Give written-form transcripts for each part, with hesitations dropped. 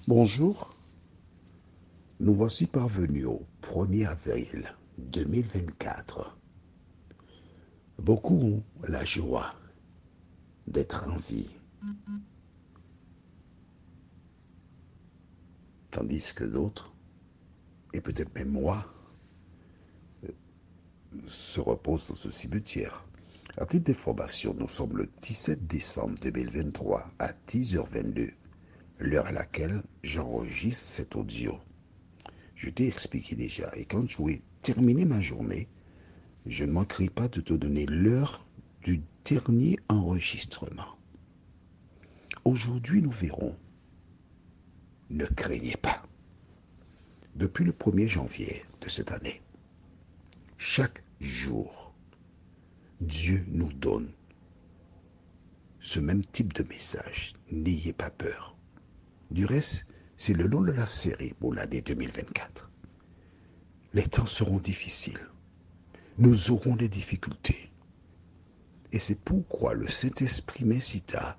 Bonjour, nous voici parvenus au 1er avril 2024. Beaucoup ont la joie d'être en vie, tandis que d'autres, et peut-être même moi, se reposent dans ce cimetière. À titre d'information, nous sommes le 17 décembre 2023 à 10h22, l'heure à laquelle j'enregistre cet audio. Je t'ai expliqué déjà, et quand je vais terminer ma journée, je ne manquerai pas de te donner l'heure du dernier enregistrement. Aujourd'hui, nous verrons. Ne craignez pas. Depuis le 1er janvier de cette année, chaque jour, Dieu nous donne ce même type de message. N'ayez pas peur. Du reste, c'est le nom de la série pour l'année 2024. Les temps seront difficiles. Nous aurons des difficultés. Et c'est pourquoi le Saint-Esprit m'incita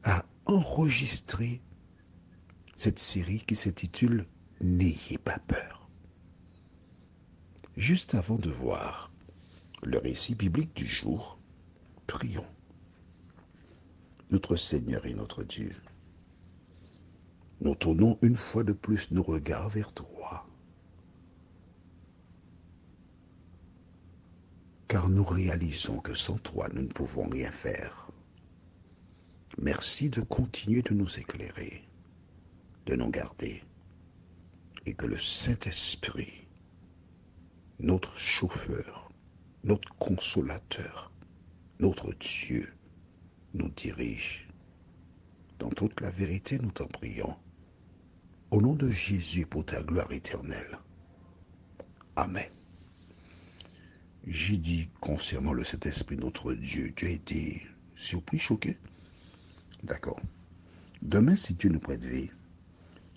à enregistrer cette série qui s'intitule N'ayez pas peur. Juste avant de voir le récit biblique du jour, prions. Notre Seigneur et notre Dieu, nous tournons une fois de plus nos regards vers toi, car nous réalisons que sans toi, nous ne pouvons rien faire. Merci de continuer de nous éclairer, de nous garder, et que le Saint-Esprit, notre chauffeur, notre consolateur, notre Dieu, nous dirige. Dans toute la vérité, nous t'en prions. Au nom de Jésus, pour ta gloire éternelle. Amen. J'ai dit concernant le Saint-Esprit, notre Dieu, tu as été surpris, choqué? D'accord. Demain, si Dieu nous prête vie,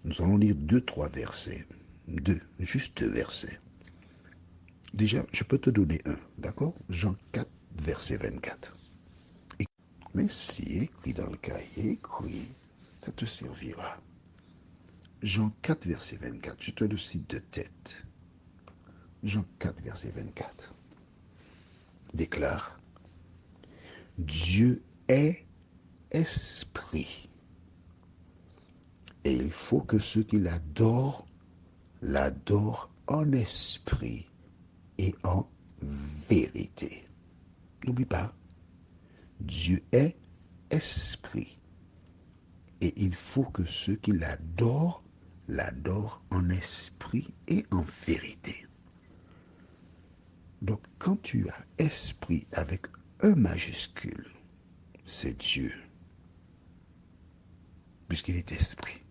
nous allons lire 2, 3 versets. Juste 2 versets. Déjà, je peux te donner un, d'accord? Jean 4, verset 24. Mais si écrit dans le cahier, écrit, ça te servira. Jean 4, verset 24, je te le cite de tête. Jean 4, verset 24 déclare: Dieu est esprit. Et il faut que ceux qui l'adorent en esprit et en vérité. N'oublie pas, Dieu est esprit. Et il faut que ceux qui l'adorent en esprit et en vérité. Donc quand tu as esprit avec E majuscule, c'est Dieu, puisqu'il est esprit.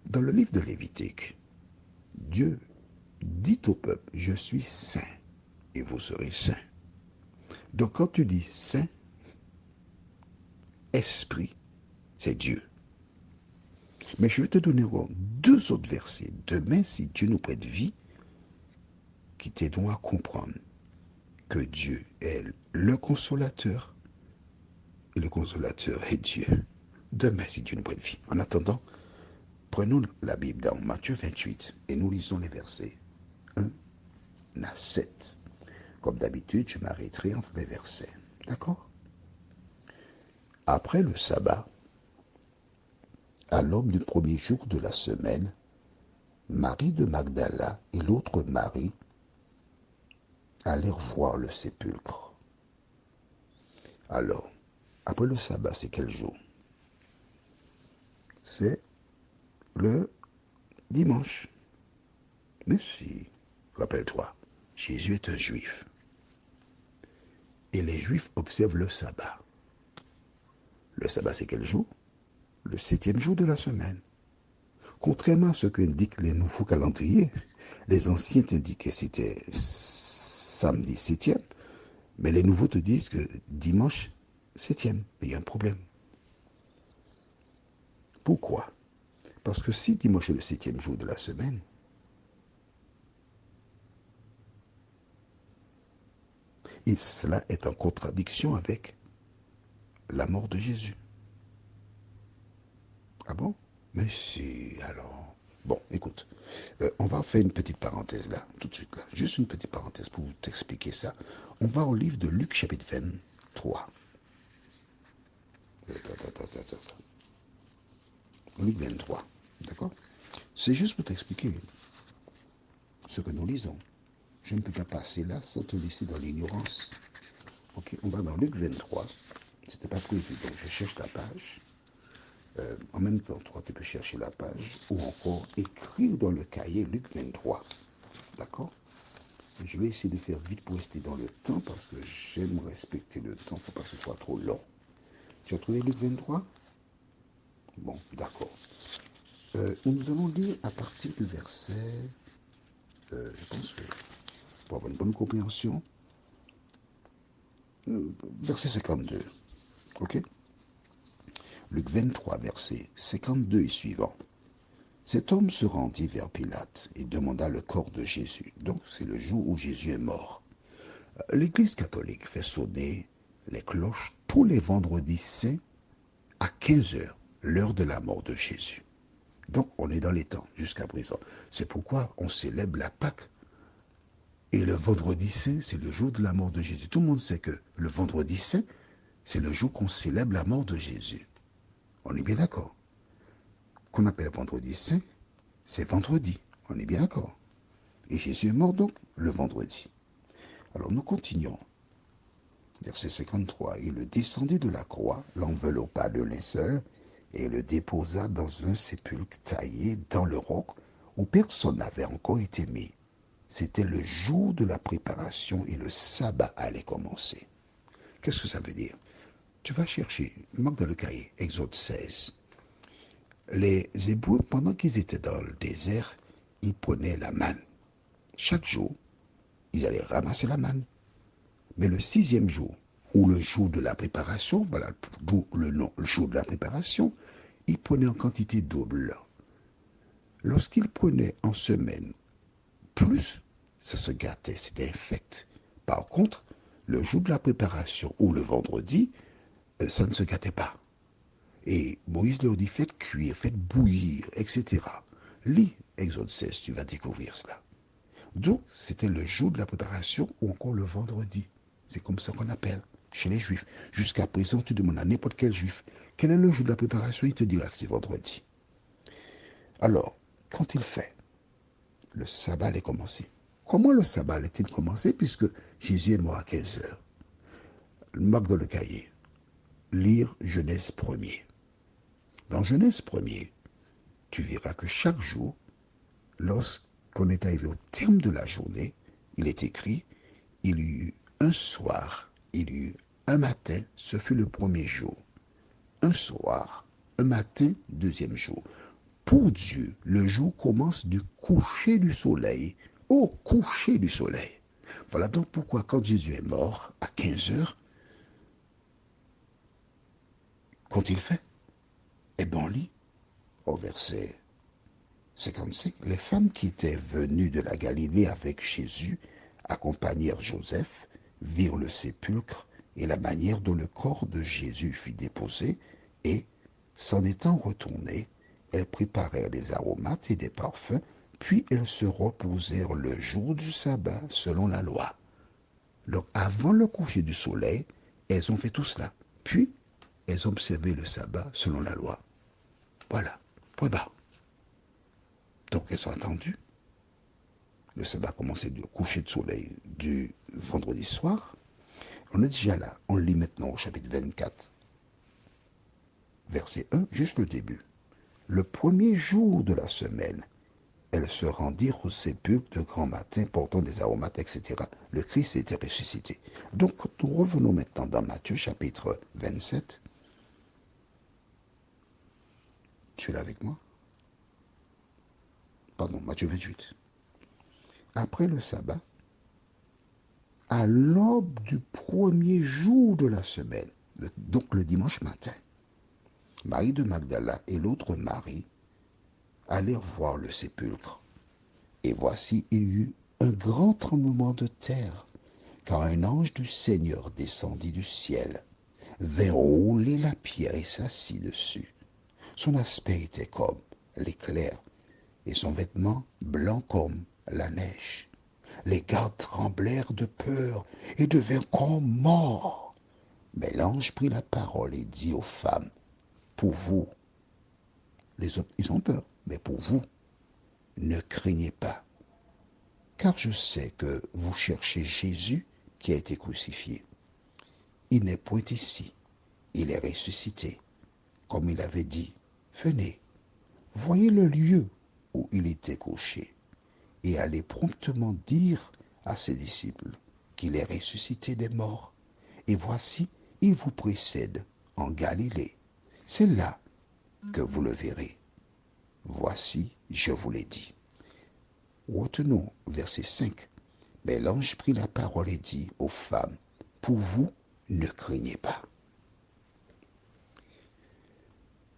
Dans le livre de Lévitique, Dieu dit au peuple, je suis saint et vous serez saints. Donc quand tu dis saint, esprit, c'est Dieu. Mais je vais te donner 2 autres versets demain, si Dieu nous prête vie, qui t'aideront à comprendre que Dieu est le consolateur et le consolateur est Dieu. Demain, si Dieu nous prête vie. En attendant, prenons la Bible dans Matthieu 28 et nous lisons les versets 1 à 7. Comme d'habitude, je m'arrêterai entre les versets. D'accord? Après le sabbat, à l'aube du premier jour de la semaine, Marie de Magdala et l'autre Marie allèrent voir le sépulcre. Alors, après le sabbat, c'est quel jour? C'est le dimanche. Mais si, rappelle-toi, Jésus est un juif. Et les juifs observent le sabbat. Le sabbat, c'est quel jour? Le 7e jour de la semaine. Contrairement à ce qu'indiquent les nouveaux calendriers, les anciens t'indiquaient que c'était samedi 7e, mais les nouveaux te disent que dimanche 7e. Mais il y a un problème. Pourquoi? Parce que si dimanche est le 7e jour de la semaine, et cela est en contradiction avec la mort de Jésus. Mais si, alors. Bon, écoute, on va faire une petite parenthèse là, tout de suite là. Juste une petite parenthèse pour t'expliquer ça. On va au livre de Luc chapitre 23. Luc 23, d'accord? C'est juste pour t'expliquer ce que nous lisons. Je ne peux pas passer là sans te laisser dans l'ignorance. Ok, on va dans Luc 23. C'était pas prévu, donc je cherche la page. En même temps, toi, tu peux chercher la page ou encore écrire dans le cahier Luc 23. D'accord? Je vais essayer de faire vite pour rester dans le temps parce que j'aime respecter le temps. Il ne faut pas que ce soit trop long. Tu as trouvé Luc 23? Bon, d'accord. Nous allons lire à partir du verset, je pense que pour avoir une bonne compréhension, verset 52. Ok? Luc 23, verset 52 et suivant. Cet homme se rendit vers Pilate et demanda le corps de Jésus. Donc, c'est le jour où Jésus est mort. L'Église catholique fait sonner les cloches tous les vendredis saints à 15 heures, l'heure de la mort de Jésus. Donc, on est dans les temps jusqu'à présent. C'est pourquoi on célèbre la Pâque. Et le vendredi saint, c'est le jour de la mort de Jésus. Tout le monde sait que le vendredi saint, c'est le jour qu'on célèbre la mort de Jésus. On est bien d'accord. Qu'on appelle vendredi saint, c'est vendredi. On est bien d'accord. Et Jésus est mort donc le vendredi. Alors nous continuons. Verset 53. Il le descendit de la croix, l'enveloppa de linceul et le déposa dans un sépulcre taillé dans le roc où personne n'avait encore été mis. C'était le jour de la préparation et le sabbat allait commencer. Qu'est-ce que ça veut dire? Tu vas chercher, manque dans le cahier, Exode 16. Les Hébreux, pendant qu'ils étaient dans le désert, ils prenaient la manne. Chaque jour, ils allaient ramasser la manne. Mais le sixième jour, ou le jour de la préparation, voilà le nom, le jour de la préparation, ils prenaient en quantité double. Lorsqu'ils prenaient en semaine plus, ça se gâtait, c'était infect. Par contre, le jour de la préparation ou le vendredi, ça ne se gâtait pas. Et Moïse leur dit, faites cuire, faites bouillir, etc. Lis Exode 16, tu vas découvrir cela. Donc, c'était le jour de la préparation ou encore le vendredi. C'est comme ça qu'on appelle chez les Juifs. Jusqu'à présent, tu demandes à n'importe quel Juif, quel est le jour de la préparation, il te dira que c'est vendredi. Alors, quand il fait, le sabbat allait commencer. Comment le sabbat allait-il commencer puisque Jésus est mort à 15 heures? Marque dans le cahier. Lire Genèse 1er. Dans Genèse 1er, tu verras que chaque jour, lorsqu'on est arrivé au terme de la journée, il est écrit, il y eut un soir, il y eut un matin, ce fut le premier jour. Un soir, un matin, deuxième jour. Pour Dieu, le jour commence du coucher du soleil au coucher du soleil. Voilà donc pourquoi quand Jésus est mort, à 15 heures, qu'ont-il fait? Eh bien, on lit au verset 55, les femmes qui étaient venues de la Galilée avec Jésus accompagnèrent Joseph, virent le sépulcre et la manière dont le corps de Jésus fut déposé, et, s'en étant retournées, elles préparèrent des aromates et des parfums, puis elles se reposèrent le jour du sabbat selon la loi. Donc avant le coucher du soleil, elles ont fait tout cela. Puis, elles ont observé le sabbat selon la loi. Voilà, point barre. Donc elles ont attendu. Le sabbat a commencé du coucher de soleil du vendredi soir. On est déjà là. On lit maintenant au chapitre 24, verset 1, juste le début. Le premier jour de la semaine, elles se rendirent au sépulcre de grand matin portant des aromates, etc. Le Christ était ressuscité. Donc nous revenons maintenant dans Matthieu chapitre 27. Tu es là avec moi? Pardon, Matthieu 28. Après le sabbat, à l'aube du premier jour de la semaine, donc le dimanche matin, Marie de Magdala et l'autre Marie allèrent voir le sépulcre. Et voici, il y eut un grand tremblement de terre, car un ange du Seigneur descendit du ciel, vint rouler la pierre et s'assit dessus. Son aspect était comme l'éclair et son vêtement blanc comme la neige. Les gardes tremblèrent de peur et devinrent comme morts. Mais l'ange prit la parole et dit aux femmes, pour vous, les autres, ils ont peur, mais pour vous, ne craignez pas, car je sais que vous cherchez Jésus qui a été crucifié. Il n'est point ici, il est ressuscité, comme il avait dit. Venez, voyez le lieu où il était couché, et allez promptement dire à ses disciples qu'il est ressuscité des morts. Et voici, il vous précède en Galilée. C'est là que vous le verrez. Voici, je vous l'ai dit. Retenons verset 5. Mais l'ange prit la parole et dit aux femmes, pour vous, ne craignez pas.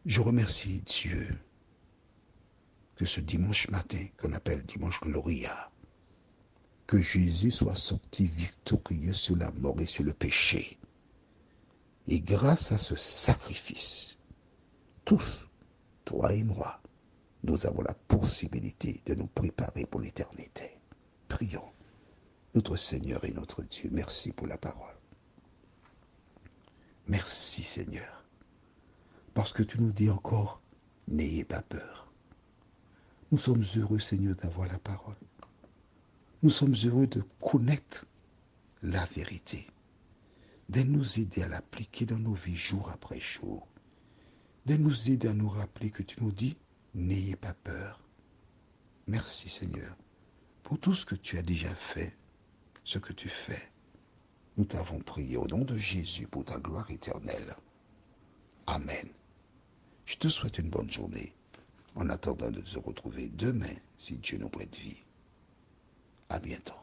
Je remercie Dieu que ce dimanche matin, qu'on appelle dimanche Gloria, que Jésus soit sorti victorieux sur la mort et sur le péché. Et grâce à ce sacrifice, tous, toi et moi, nous avons la possibilité de nous préparer pour l'éternité. Prions. Notre Seigneur et notre Dieu, merci pour la parole. Merci Seigneur, parce que tu nous dis encore, n'ayez pas peur. Nous sommes heureux Seigneur d'avoir la parole. Nous sommes heureux de connaître la vérité, de nous aider à l'appliquer dans nos vies jour après jour, de nous aider à nous rappeler que tu nous dis, n'ayez pas peur. Merci Seigneur pour tout ce que tu as déjà fait, ce que tu fais. Nous t'avons prié au nom de Jésus pour ta gloire éternelle. Amen. Je te souhaite une bonne journée, en attendant de se retrouver demain, si Dieu nous prête vie. À bientôt.